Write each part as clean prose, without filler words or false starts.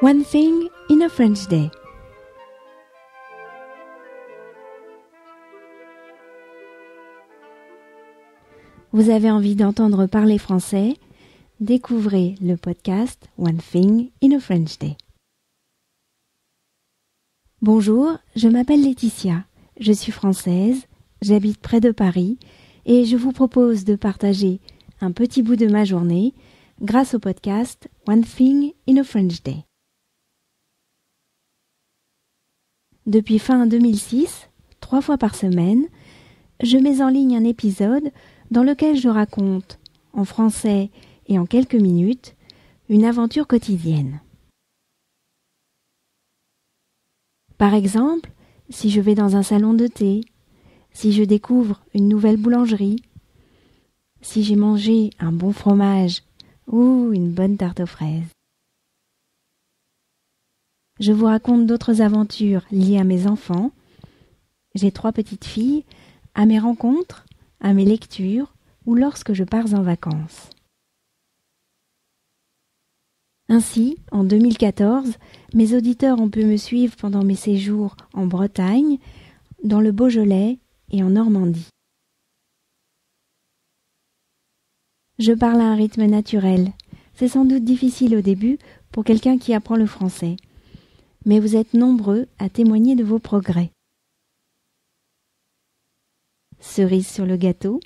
One Thing in a French Day. Vous avez envie d'entendre parler français? Découvrez le podcast One Thing in a French Day. Bonjour, je m'appelle Laetitia, je suis française, j'habite près de Paris et je vous propose de partager un petit bout de ma journée grâce au podcast One Thing in a French Day. Depuis fin 2006, 3 fois par semaine, je mets en ligne un épisode dans lequel je raconte, en français et en quelques minutes, une aventure quotidienne. Par exemple, si je vais dans un salon de thé, si je découvre une nouvelle boulangerie, si j'ai mangé un bon fromage ou une bonne tarte aux fraises. Je vous raconte d'autres aventures liées à mes enfants. J'ai 3 petites filles, à mes rencontres, à mes lectures ou lorsque je pars en vacances. Ainsi, en 2014, mes auditeurs ont pu me suivre pendant mes séjours en Bretagne, dans le Beaujolais et en Normandie. Je parle à un rythme naturel. C'est sans doute difficile au début pour quelqu'un qui apprend le français. Mais vous êtes nombreux à témoigner de vos progrès. Cerise sur le gâteau,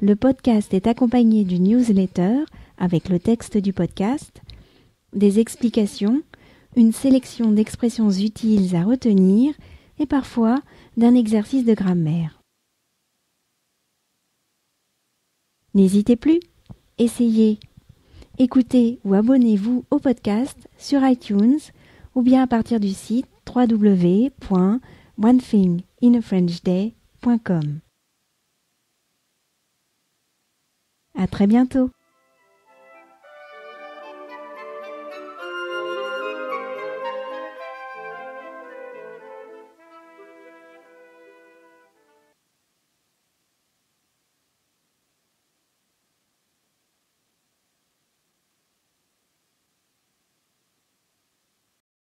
le podcast est accompagné d'une newsletter avec le texte du podcast, des explications, une sélection d'expressions utiles à retenir et parfois d'un exercice de grammaire. N'hésitez plus, essayez, écoutez ou abonnez-vous au podcast sur iTunes ou bien à partir du site www.onethinginafrenchday.com. À très bientôt.